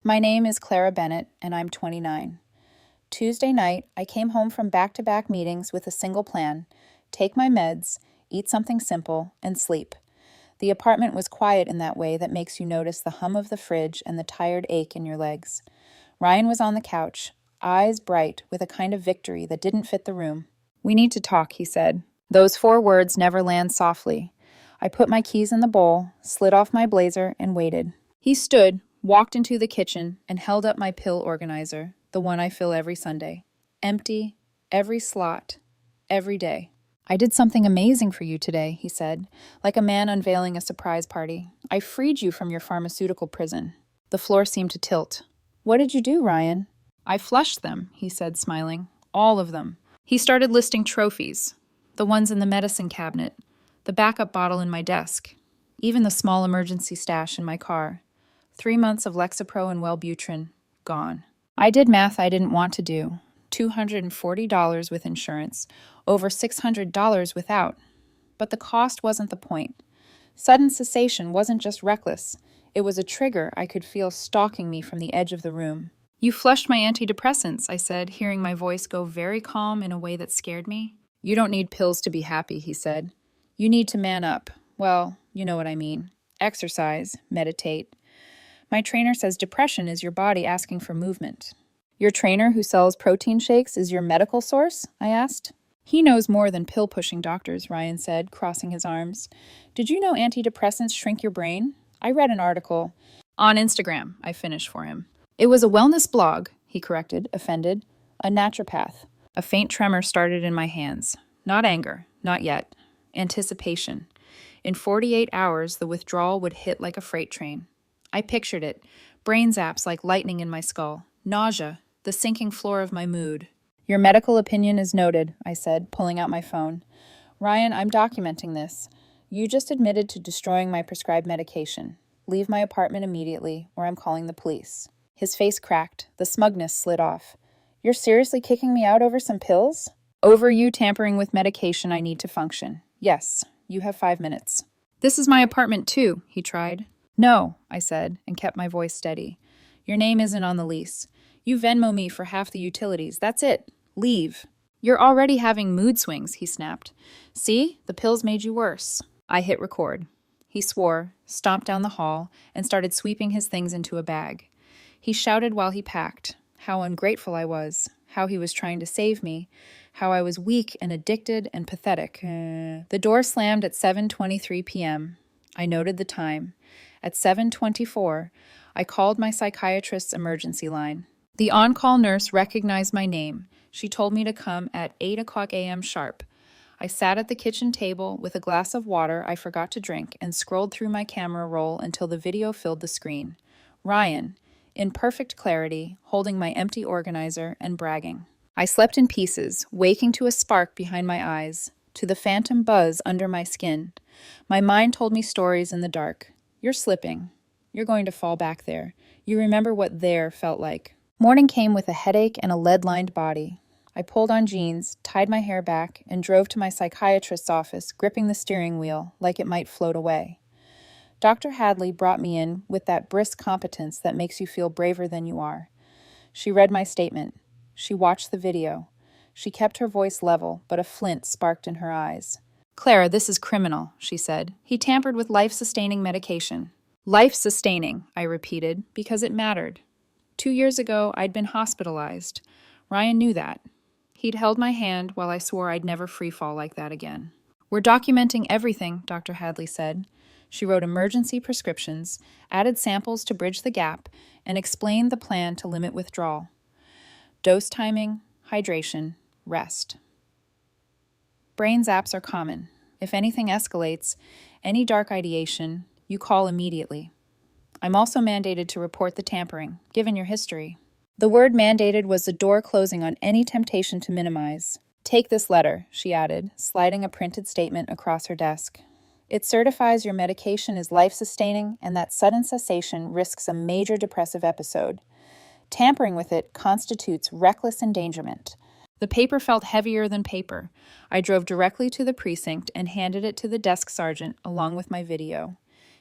My name is Clara Bennett, and I'm 29. Tuesday night, I came home from back-to-back meetings with a single plan: take my meds, eat something simple, and sleep. The apartment was quiet in that way that makes you notice the hum of the fridge and the tired ache in your legs. Ryan was on the couch, eyes bright with a kind of victory that didn't fit the room. "We need to talk," he said. Those 4 words never land softly. I put my keys in the bowl, slid off my blazer, and waited. He stood, walked into the kitchen, and held up my pill organizer, the one I fill every Sunday. Empty, every slot, every day. "I did something amazing for you today," he said, like a man unveiling a surprise party. "I freed you from your pharmaceutical prison." The floor seemed to tilt. "What did you do, Ryan?" "I flushed them," he said, smiling. "All of them." He started listing trophies. The ones in the medicine cabinet, the backup bottle in my desk, even the small emergency stash in my car. 3 months of Lexapro and Wellbutrin, gone. I did math I didn't want to do. $240 with insurance, over $600 without. But the cost wasn't the point. Sudden cessation wasn't just reckless. It was a trigger I could feel stalking me from the edge of the room. "You flushed my antidepressants," I said, hearing my voice go very calm in a way that scared me. "You don't need pills to be happy," he said. "You need to man up. Well, you know what I mean. Exercise, meditate. My trainer says depression is your body asking for movement." "Your trainer who sells protein shakes is your medical source?" I asked. "He knows more than pill-pushing doctors," Ryan said, crossing his arms. "Did you know antidepressants shrink your brain? I read an article." "On Instagram," I finished for him. "It was a wellness blog," he corrected, offended. "A naturopath." A faint tremor started in my hands. Not anger, not yet. Anticipation. In 48 hours, the withdrawal would hit like a freight train. I pictured it, brain zaps like lightning in my skull, nausea, the sinking floor of my mood. "Your medical opinion is noted," I said, pulling out my phone. "Ryan, I'm documenting this. You just admitted to destroying my prescribed medication. Leave my apartment immediately, or I'm calling the police." His face cracked, the smugness slid off. "You're seriously kicking me out over some pills?" "Over you tampering with medication I need to function. Yes, you have 5 minutes." "This is my apartment too," he tried. "No," I said, and kept my voice steady. "Your name isn't on the lease. You Venmo me for half the utilities. That's it. Leave." "You're already having mood swings," he snapped. "See? The pills made you worse." I hit record. He swore, stomped down the hall, and started sweeping his things into a bag. He shouted while he packed. How ungrateful I was. How he was trying to save me. How I was weak and addicted and pathetic. The door slammed at 7:23 p.m. I noted the time. At 7:24, I called my psychiatrist's emergency line. The on-call nurse recognized my name. She told me to come at 8 o'clock a.m. sharp. I sat at the kitchen table with a glass of water I forgot to drink and scrolled through my camera roll until the video filled the screen. Ryan, in perfect clarity, holding my empty organizer and bragging. I slept in pieces, waking to a spark behind my eyes, to the phantom buzz under my skin. My mind told me stories in the dark. "You're slipping. You're going to fall back there. You remember what there felt like." Morning came with a headache and a lead-lined body. I pulled on jeans, tied my hair back, and drove to my psychiatrist's office, gripping the steering wheel like it might float away. Dr. Hadley brought me in with that brisk competence that makes you feel braver than you are. She read my statement. She watched the video. She kept her voice level, but a flint sparked in her eyes. "Clara, this is criminal," she said. "He tampered with life-sustaining medication." "Life-sustaining," I repeated, because it mattered. 2 years ago, I'd been hospitalized. Ryan knew that. He'd held my hand while I swore I'd never free-fall like that again. "We're documenting everything," Dr. Hadley said. She wrote emergency prescriptions, added samples to bridge the gap, and explained the plan to limit withdrawal. Dose timing, hydration, rest. Brain zaps are common. If anything escalates, any dark ideation, you call immediately. I'm also mandated to report the tampering, given your history. The word mandated was the door closing on any temptation to minimize. "Take this letter," she added, sliding a printed statement across her desk. "It certifies your medication is life-sustaining and that sudden cessation risks a major depressive episode. Tampering with it constitutes reckless endangerment." The paper felt heavier than paper. I drove directly to the precinct and handed it to the desk sergeant along with my video.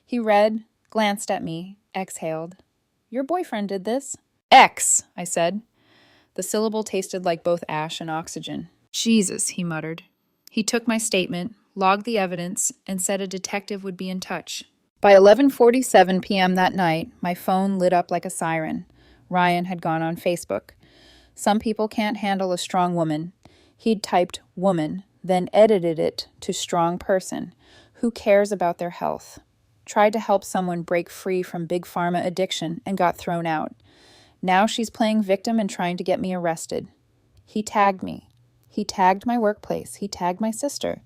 He read, glanced at me, exhaled. Your boyfriend did this. X, I said. The syllable tasted like both ash and oxygen. Jesus, he muttered. He took my statement, logged the evidence, and said a detective would be in touch. By 11:47 p.m. that night, my phone lit up like a siren. Ryan had gone on Facebook. Some people can't handle a strong woman. He'd typed woman, then edited it to strong person. Who cares about their health? Tried to help someone break free from big pharma addiction and got thrown out. Now she's playing victim and trying to get me arrested. He tagged me. He tagged my workplace. He tagged my sister.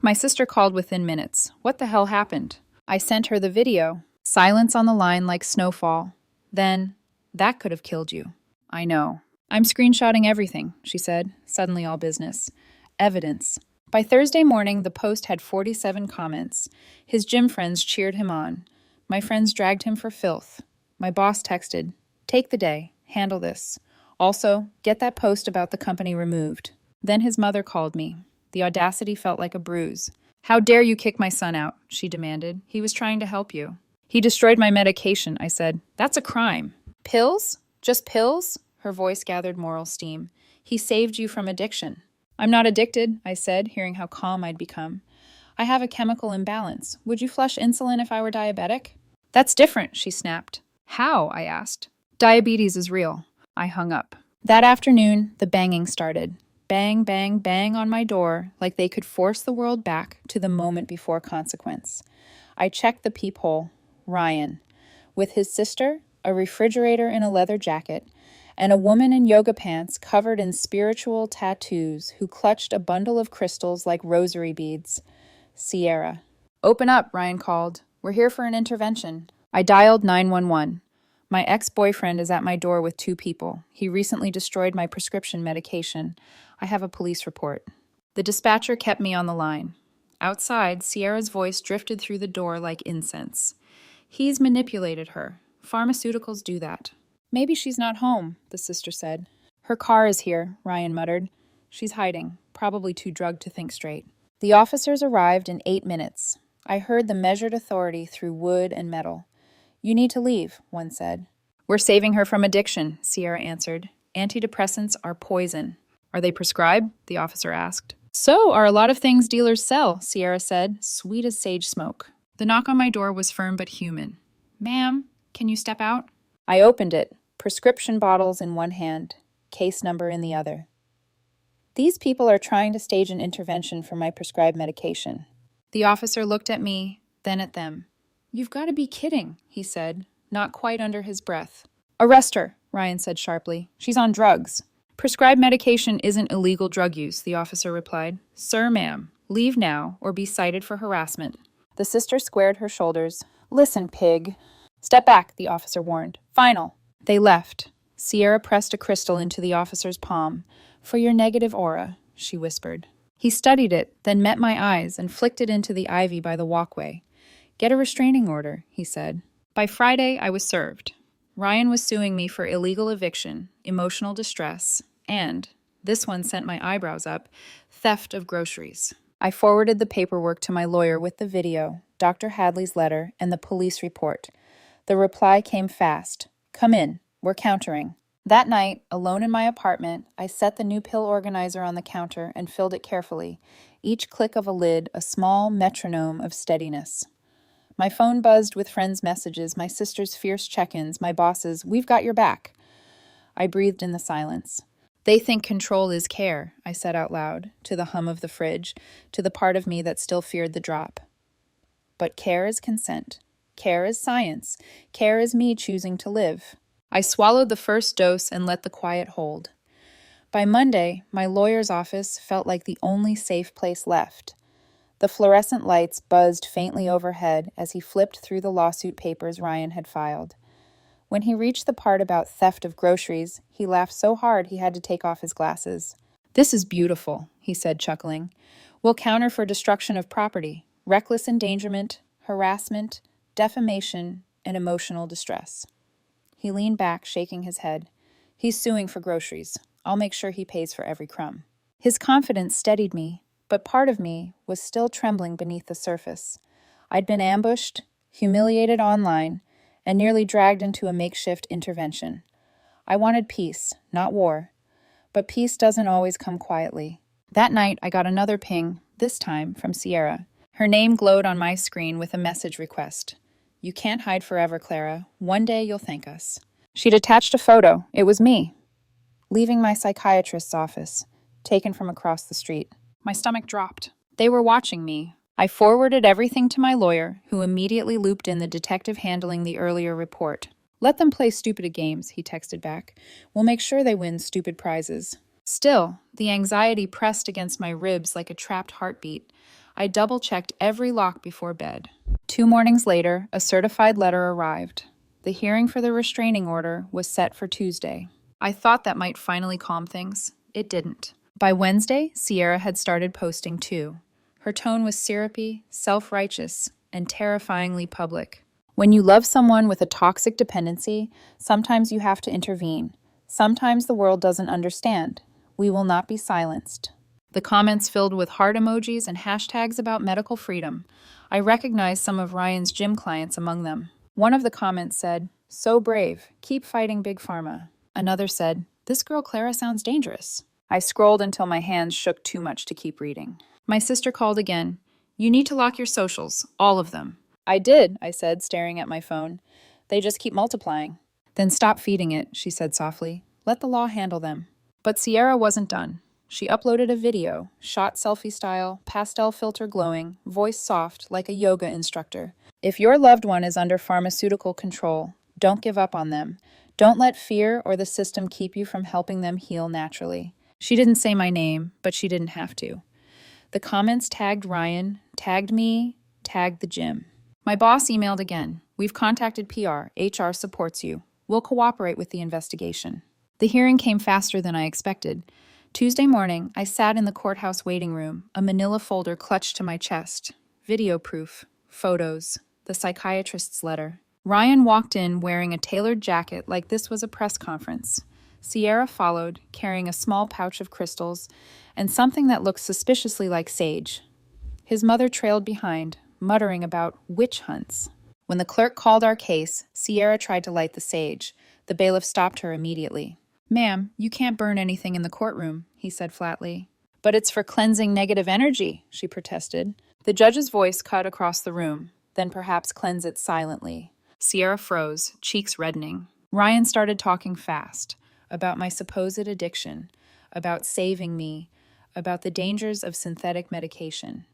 My sister called within minutes. What the hell happened? I sent her the video. Silence on the line like snowfall. Then, that could have killed you. I know. I'm screenshotting everything, she said, suddenly all business. Evidence. By Thursday morning, the post had 47 comments. His gym friends cheered him on. My friends dragged him for filth. My boss texted, "Take the day. Handle this. Also, get that post about the company removed." Then his mother called me. The audacity felt like a bruise. "How dare you kick my son out?" she demanded. "He was trying to help you." "He destroyed my medication," I said. "That's a crime." "Pills? Just pills?" Her voice gathered moral steam. "He saved you from addiction." "I'm not addicted," I said, hearing how calm I'd become. "I have a chemical imbalance. Would you flush insulin if I were diabetic?" "That's different," she snapped. "How?" I asked. "Diabetes is real." I hung up. That afternoon, the banging started. Bang, bang, bang on my door, like they could force the world back to the moment before consequence. I checked the peephole. Ryan. With his sister, a refrigerator in a leather jacket, and a woman in yoga pants covered in spiritual tattoos who clutched a bundle of crystals like rosary beads. Sierra. "Open up," Ryan called. "We're here for an intervention." I dialed 911. My ex-boyfriend is at my door with 2 people. He recently destroyed my prescription medication. I have a police report. The dispatcher kept me on the line. Outside, Sierra's voice drifted through the door like incense. "He's manipulated her. Pharmaceuticals do that." "Maybe she's not home," the sister said. "Her car is here," Ryan muttered. "She's hiding, probably too drugged to think straight." The officers arrived in 8 minutes. I heard the measured authority through wood and metal. "You need to leave," one said. "We're saving her from addiction," Sierra answered. "Antidepressants are poison." "Are they prescribed?" the officer asked. "So are a lot of things dealers sell," Sierra said, sweet as sage smoke. The knock on my door was firm but human. "Ma'am, can you step out?" I opened it, prescription bottles in one hand, case number in the other. "These people are trying to stage an intervention for my prescribed medication." The officer looked at me, then at them. "You've got to be kidding," he said, not quite under his breath. "Arrest her," Ryan said sharply. "She's on drugs." "Prescribed medication isn't illegal drug use," the officer replied. "Sir, ma'am, leave now or be cited for harassment." The sister squared her shoulders. "Listen, pig." "Step back," the officer warned. "Final." They left. Sierra pressed a crystal into the officer's palm. "For your negative aura," she whispered. He studied it, then met my eyes and flicked it into the ivy by the walkway. "Get a restraining order," he said. By Friday, I was served. Ryan was suing me for illegal eviction, emotional distress, and, this one sent my eyebrows up, theft of groceries. I forwarded the paperwork to my lawyer with the video, Dr. Hadley's letter, and the police report. The reply came fast. "Come in. We're countering." That night, alone in my apartment, I set the new pill organizer on the counter and filled it carefully, each click of a lid a small metronome of steadiness. My phone buzzed with friends' messages, my sister's fierce check-ins, my boss's, "We've got your back." I breathed in the silence. "They think control is care," I said out loud, to the hum of the fridge, to the part of me that still feared the drop. But care is consent. Care is science. Care is me choosing to live. I swallowed the first dose and let the quiet hold. By Monday, my lawyer's office felt like the only safe place left. The fluorescent lights buzzed faintly overhead as he flipped through the lawsuit papers Ryan had filed. When he reached the part about theft of groceries, he laughed so hard he had to take off his glasses. "This is beautiful," he said, chuckling. "We'll counter for destruction of property, reckless endangerment, harassment, defamation, and emotional distress." He leaned back, shaking his head. "He's suing for groceries. I'll make sure he pays for every crumb." His confidence steadied me, but part of me was still trembling beneath the surface. I'd been ambushed, humiliated online, and nearly dragged into a makeshift intervention. I wanted peace, not war, but peace doesn't always come quietly. That night, I got another ping, this time from Sierra. Her name glowed on my screen with a message request. "You can't hide forever, Clara. One day you'll thank us." She'd attached a photo. It was me, leaving my psychiatrist's office, taken from across the street. My stomach dropped. They were watching me. I forwarded everything to my lawyer, who immediately looped in the detective handling the earlier report. "Let them play stupid games," he texted back. "We'll make sure they win stupid prizes." Still, the anxiety pressed against my ribs like a trapped heartbeat. I double-checked every lock before bed. 2 mornings later, a certified letter arrived. The hearing for the restraining order was set for Tuesday. I thought that might finally calm things. It didn't. By Wednesday, Sierra had started posting too. Her tone was syrupy, self-righteous, and terrifyingly public. When you love someone with a toxic dependency, sometimes you have to intervene. Sometimes the world doesn't understand. We will not be silenced. The comments filled with heart emojis and hashtags about medical freedom. I recognized some of Ryan's gym clients among them. One of the comments said, "So brave, keep fighting Big Pharma." Another said, "This girl Clara sounds dangerous." I scrolled until my hands shook too much to keep reading. My sister called again. "You need to lock your socials, all of them." "I did," I said, staring at my phone. "They just keep multiplying." "Then stop feeding it," she said softly. "Let the law handle them." But Sierra wasn't done. She uploaded a video, shot selfie style, pastel filter glowing, voice soft like a yoga instructor. "If your loved one is under pharmaceutical control, don't give up on them. Don't let fear or the system keep you from helping them heal naturally." She didn't say my name, but she didn't have to. The comments tagged Ryan, tagged me, tagged the gym. My boss emailed again. "We've contacted PR. HR supports you. We'll cooperate with the investigation." The hearing came faster than I expected. Tuesday morning, I sat in the courthouse waiting room, a manila folder clutched to my chest. Video proof, photos, the psychiatrist's letter. Ryan walked in wearing a tailored jacket like this was a press conference. Sierra followed, carrying a small pouch of crystals and something that looked suspiciously like sage. His mother trailed behind, muttering about witch hunts. When the clerk called our case, Sierra tried to light the sage. The bailiff stopped her immediately. "Ma'am, you can't burn anything in the courtroom," he said flatly. "But it's for cleansing negative energy," she protested. The judge's voice cut across the room. "Then perhaps cleanse it silently." Sierra froze, cheeks reddening. Ryan started talking fast, about my supposed addiction, about saving me, about the dangers of synthetic medication.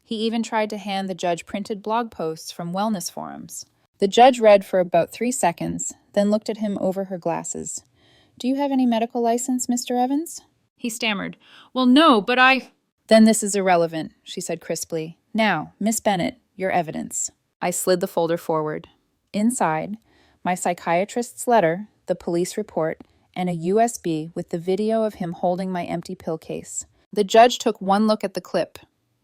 He even tried to hand the judge printed blog posts from wellness forums. The judge read for about 3 seconds, then looked at him over her glasses. "Do you have any medical license, Mr. Evans?" He stammered. "Well, no, but I—" "Then this is irrelevant," she said crisply. "Now, Miss Bennett, your evidence." I slid the folder forward. Inside, my psychiatrist's letter, the police report, and a USB with the video of him holding my empty pill case. The judge took one look at the clip.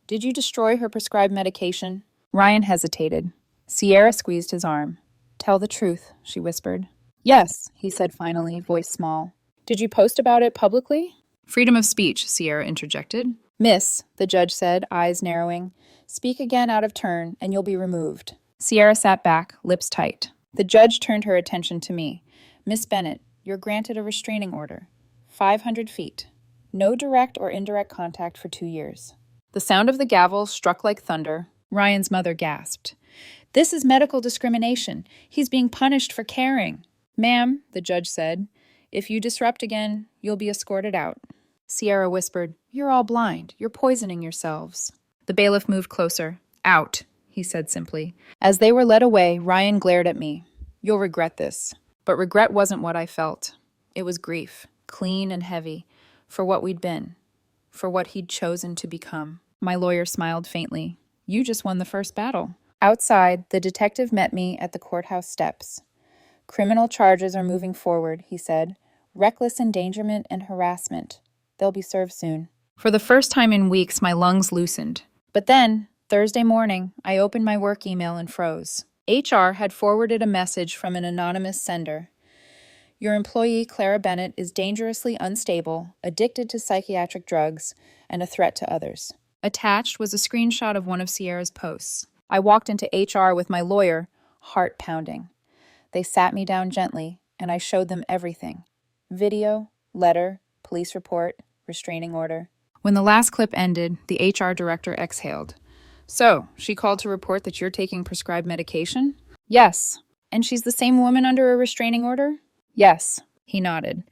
"Did you destroy her prescribed medication?" Ryan hesitated. Sierra squeezed his arm. "Tell the truth," she whispered. "Yes," he said finally, voice small. "Did you post about it publicly?" "Freedom of speech," Sierra interjected. "Miss," the judge said, eyes narrowing, "speak again out of turn, and you'll be removed." Sierra sat back, lips tight. The judge turned her attention to me. "Miss Bennett, you're granted a restraining order. 500 feet. No direct or indirect contact for 2 years." The sound of the gavel struck like thunder. Ryan's mother gasped. "This is medical discrimination. He's being punished for caring." "Ma'am," the judge said, "if you disrupt again, you'll be escorted out." Sierra whispered, "You're all blind. You're poisoning yourselves." The bailiff moved closer. "Out," he said simply. As they were led away, Ryan glared at me. "You'll regret this." But regret wasn't what I felt. It was grief, clean and heavy, for what we'd been, for what he'd chosen to become. My lawyer smiled faintly. "You just won the first battle." Outside, the detective met me at the courthouse steps. "Criminal charges are moving forward," he said. "Reckless endangerment and harassment. They'll be served soon." For the first time in weeks, my lungs loosened. But then, Thursday morning, I opened my work email and froze. HR had forwarded a message from an anonymous sender. "Your employee, Clara Bennett, is dangerously unstable, addicted to psychiatric drugs, and a threat to others." Attached was a screenshot of one of Sierra's posts. I walked into HR with my lawyer, heart pounding. They sat me down gently, and I showed them everything: video, letter, police report, restraining order. When the last clip ended, the HR director exhaled. "So, she called to report that you're taking prescribed medication?" "Yes." "And she's the same woman under a restraining order?" "Yes." He nodded.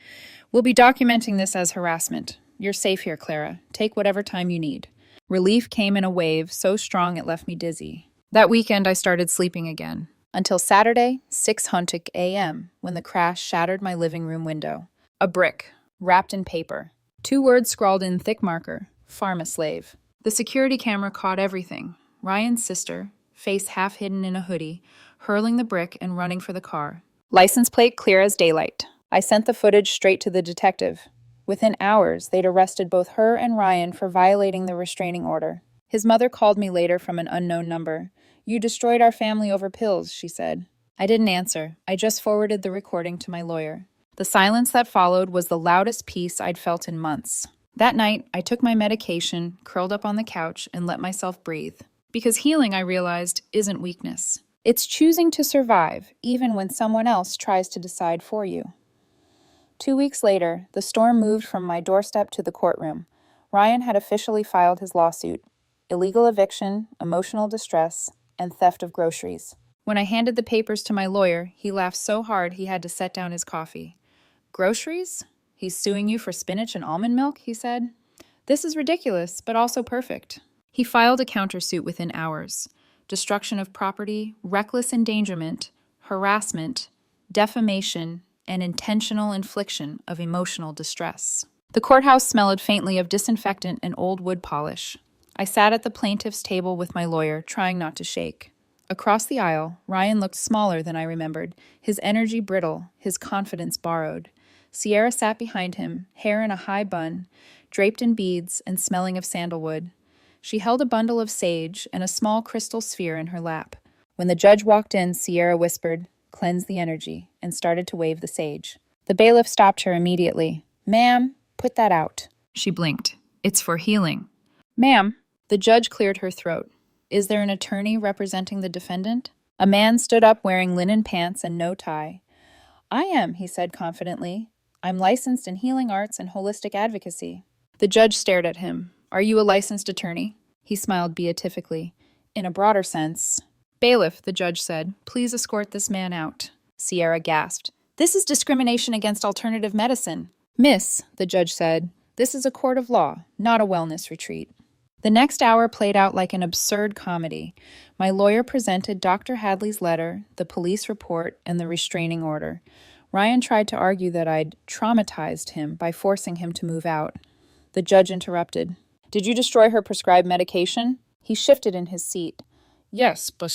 "We'll be documenting this as harassment. You're safe here, Clara. Take whatever time you need." Relief came in a wave so strong it left me dizzy. That weekend, I started sleeping again. Until Saturday, 6:00 a.m., when the crash shattered my living room window. A brick, wrapped in paper. 2 words scrawled in thick marker: "Pharma slave." The security camera caught everything. Ryan's sister, face half hidden in a hoodie, hurling the brick and running for the car. License plate clear as daylight. I sent the footage straight to the detective. Within hours, they'd arrested both her and Ryan for violating the restraining order. His mother called me later from an unknown number. "You destroyed our family over pills," she said. I didn't answer. I just forwarded the recording to my lawyer. The silence that followed was the loudest peace I'd felt in months. That night, I took my medication, curled up on the couch, and let myself breathe. Because healing, I realized, isn't weakness. It's choosing to survive, even when someone else tries to decide for you. 2 weeks later, the storm moved from my doorstep to the courtroom. Ryan had officially filed his lawsuit: illegal eviction, emotional distress, and theft of groceries. When I handed the papers to my lawyer, he laughed so hard he had to set down his coffee. "Groceries? He's suing you for spinach and almond milk?" he said. "This is ridiculous, but also perfect." He filed a countersuit within hours: destruction of property, reckless endangerment, harassment, defamation, and intentional infliction of emotional distress. The courthouse smelled faintly of disinfectant and old wood polish. I sat at the plaintiff's table with my lawyer, trying not to shake. Across the aisle, Ryan looked smaller than I remembered, his energy brittle, his confidence borrowed. Sierra sat behind him, hair in a high bun, draped in beads and smelling of sandalwood. She held a bundle of sage and a small crystal sphere in her lap. When the judge walked in, Sierra whispered, "Cleanse the energy," and started to wave the sage. The bailiff stopped her immediately. "Ma'am, put that out." She blinked. "It's for healing." "Ma'am." The judge cleared her throat. "Is there an attorney representing the defendant?" A man stood up wearing linen pants and no tie. "I am," he said confidently. "I'm licensed in healing arts and holistic advocacy." The judge stared at him. "Are you a licensed attorney?" He smiled beatifically. "In a broader sense." "Bailiff," the judge said, "please escort this man out." Sierra gasped. "This is discrimination against alternative medicine." "Miss," the judge said, "this is a court of law, not a wellness retreat." The next hour played out like an absurd comedy. My lawyer presented Dr. Hadley's letter, the police report, and the restraining order. Ryan tried to argue that I'd traumatized him by forcing him to move out. The judge interrupted. "Did you destroy her prescribed medication?" He shifted in his seat. "Yes, but..."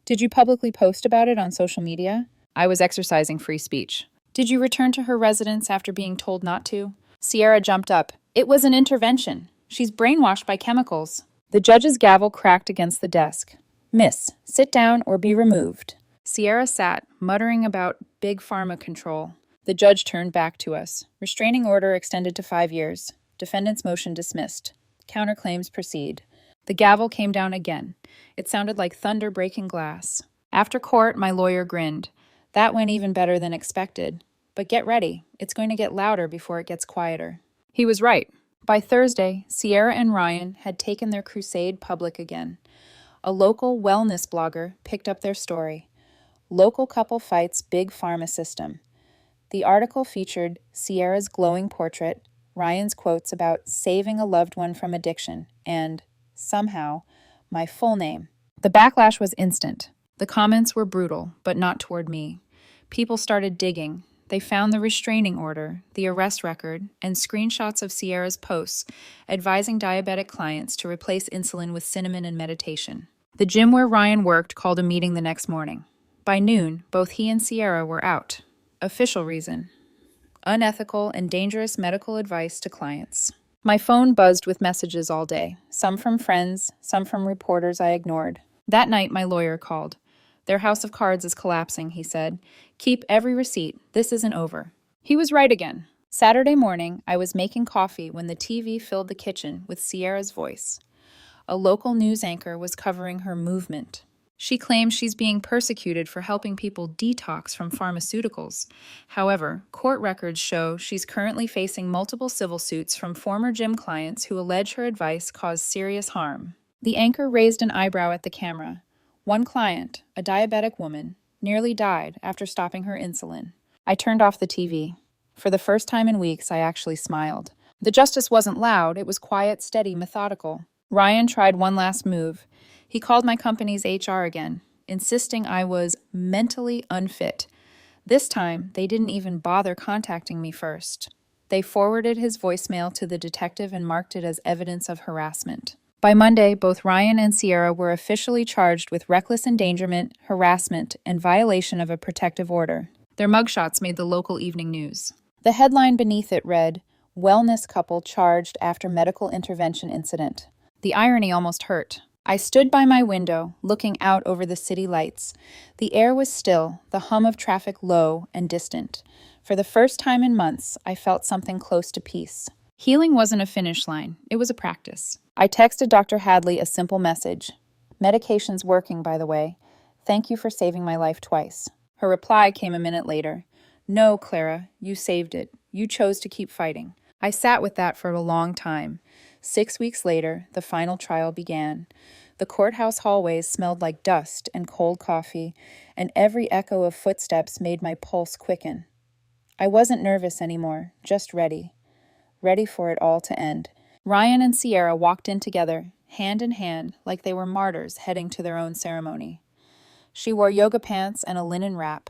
"Did you publicly post about it on social media?" I was exercising free speech. "Did you return to her residence after being told not to?" Sierra jumped up. "It was an intervention. She's brainwashed by chemicals." The judge's gavel cracked against the desk. "Miss, sit down or be removed." Sierra sat, muttering about big pharma control. The judge turned back to us. Restraining order extended to 5 years. Defendant's motion dismissed. Counterclaims proceed. The gavel came down again. It sounded like thunder breaking glass. After court, my lawyer grinned. That went even better than expected. But get ready. It's going to get louder before it gets quieter. He was right. By Thursday, Sierra and Ryan had taken their crusade public again. A local wellness blogger picked up their story. Local couple fights big pharma system. The article featured Sierra's glowing portrait, Ryan's quotes about saving a loved one from addiction, and, somehow, my full name. The backlash was instant. The comments were brutal, but not toward me. People started digging. They found the restraining order, the arrest record, and screenshots of Sierra's posts advising diabetic clients to replace insulin with cinnamon and meditation. The gym where Ryan worked called a meeting the next morning. By noon, both he and Sierra were out. Official reason: unethical and dangerous medical advice to clients. My phone buzzed with messages all day, some from friends, some from reporters I ignored. That night, my lawyer called. "Their house of cards is collapsing," he said. "Keep every receipt. This isn't over." He was right again. Saturday morning, I was making coffee when the TV filled the kitchen with Sierra's voice. A local news anchor was covering her movement. She claims she's being persecuted for helping people detox from pharmaceuticals. However, court records show she's currently facing multiple civil suits from former gym clients who allege her advice caused serious harm. The anchor raised an eyebrow at the camera. One client, a diabetic woman, nearly died after stopping her insulin. I turned off the TV. For the first time in weeks, I actually smiled. The justice wasn't loud, it was quiet, steady, methodical. Ryan tried one last move. He called my company's HR again, insisting I was mentally unfit. This time, they didn't even bother contacting me first. They forwarded his voicemail to the detective and marked it as evidence of harassment. By Monday, both Ryan and Sierra were officially charged with reckless endangerment, harassment, and violation of a protective order. Their mugshots made the local evening news. The headline beneath it read, "Wellness couple charged after medical intervention incident." The irony almost hurt. I stood by my window, looking out over the city lights. The air was still, the hum of traffic low and distant. For the first time in months, I felt something close to peace. Healing wasn't a finish line, it was a practice. I texted Dr. Hadley a simple message. "Medication's working, by the way. Thank you for saving my life twice." Her reply came a minute later. "No, Clara, you saved it. You chose to keep fighting." I sat with that for a long time. 6 weeks later, the final trial began. The courthouse hallways smelled like dust and cold coffee, and every echo of footsteps made my pulse quicken. I wasn't nervous anymore, just ready. Ready for it all to end. Ryan and Sierra walked in together, hand in hand, like they were martyrs heading to their own ceremony. She wore yoga pants and a linen wrap.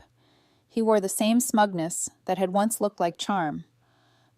He wore the same smugness that had once looked like charm.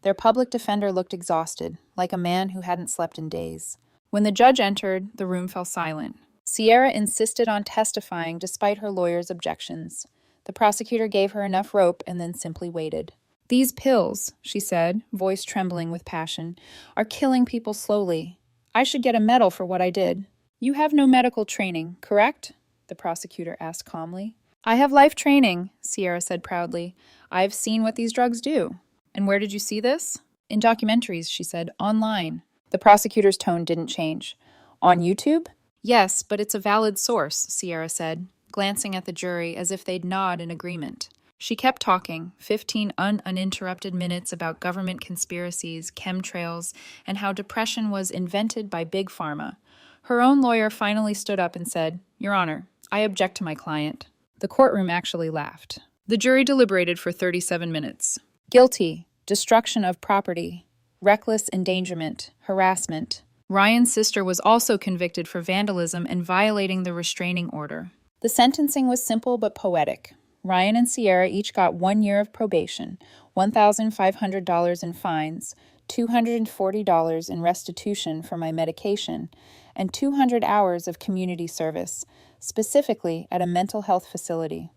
Their public defender looked exhausted, like a man who hadn't slept in days. When the judge entered, the room fell silent. Sierra insisted on testifying despite her lawyer's objections. The prosecutor gave her enough rope and then simply waited. "These pills," she said, voice trembling with passion, "are killing people slowly. I should get a medal for what I did." "You have no medical training, correct?" the prosecutor asked calmly. "I have life training," Sierra said proudly. "I've seen what these drugs do." "And where did you see this?" "In documentaries," she said, "online." The prosecutor's tone didn't change. "On YouTube?" "Yes, but it's a valid source," Sierra said, glancing at the jury as if they'd nod in agreement. She kept talking, 15 uninterrupted minutes about government conspiracies, chemtrails, and how depression was invented by Big Pharma. Her own lawyer finally stood up and said, "Your Honor, I object to my client." The courtroom actually laughed. The jury deliberated for 37 minutes. Guilty, destruction of property, reckless endangerment, harassment. Ryan's sister was also convicted for vandalism and violating the restraining order. The sentencing was simple but poetic. Ryan and Sierra each got 1 year of probation, $1,500 in fines, $240 in restitution for my medication, and 200 hours of community service, specifically at a mental health facility.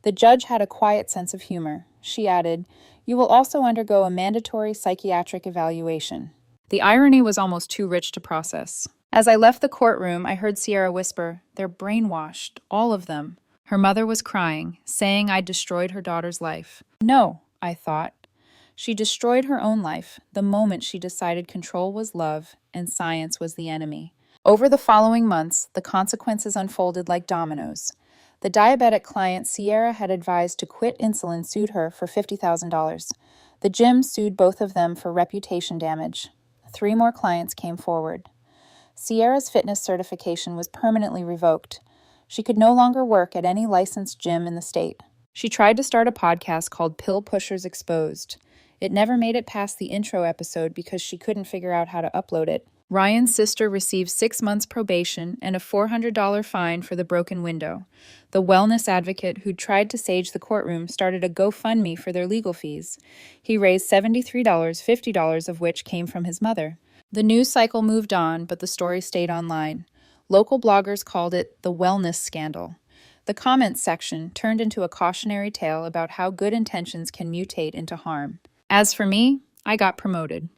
The judge had a quiet sense of humor. She added, "You will also undergo a mandatory psychiatric evaluation." The irony was almost too rich to process. As I left the courtroom, I heard Sierra whisper, "They're brainwashed, all of them." Her mother was crying, saying I'd destroyed her daughter's life. No, I thought. She destroyed her own life the moment she decided control was love and science was the enemy. Over the following months, the consequences unfolded like dominoes. The diabetic client Sierra had advised to quit insulin sued her for $50,000. The gym sued both of them for reputation damage. 3 more clients came forward. Sierra's fitness certification was permanently revoked. She could no longer work at any licensed gym in the state. She tried to start a podcast called Pill Pushers Exposed. It never made it past the intro episode because she couldn't figure out how to upload it. Ryan's sister received 6 months probation and a $400 fine for the broken window. The wellness advocate who tried to sage the courtroom started a GoFundMe for their legal fees. He raised $73, $50 of which came from his mother. The news cycle moved on, but the story stayed online. Local bloggers called it the wellness scandal. The comments section turned into a cautionary tale about how good intentions can mutate into harm. As for me, I got promoted.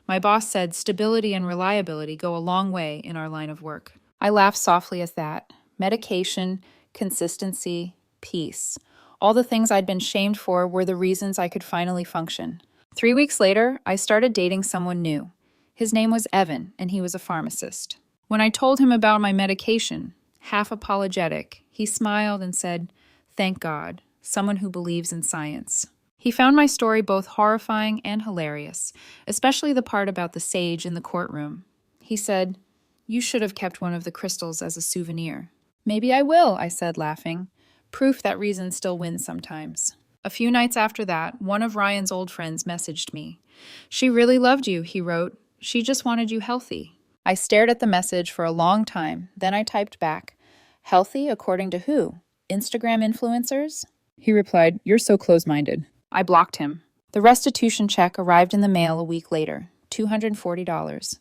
My boss said stability and reliability go a long way in our line of work. I laughed softly at that. Medication, consistency, peace. All the things I'd been shamed for were the reasons I could finally function. 3 weeks later, I started dating someone new. His name was Evan, and he was a pharmacist. When I told him about my medication, Half apologetic, he smiled and said, "Thank God, someone who believes in science." He found my story both horrifying and hilarious, especially the part about the sage in the courtroom. He said, "You should have kept one of the crystals as a souvenir." "Maybe I will," I said, laughing. Proof that reason still wins sometimes. A few nights after that, one of Ryan's old friends messaged me. "She really loved you," he wrote. "She just wanted you healthy." I stared at the message for a long time. Then I typed back, "Healthy according to who? Instagram influencers?" He replied, "You're so close-minded." I blocked him. The restitution check arrived in the mail a week later, $240.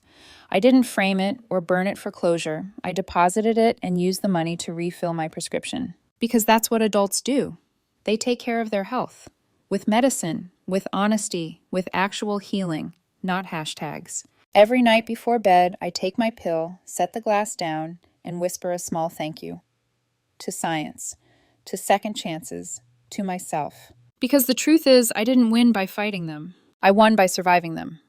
I didn't frame it or burn it for closure. I deposited it and used the money to refill my prescription. Because that's what adults do. They take care of their health. With medicine, with honesty, with actual healing, not hashtags. Every night before bed, I take my pill, set the glass down, and whisper a small thank you. To science, to second chances, to myself. Because the truth is, I didn't win by fighting them. I won by surviving them.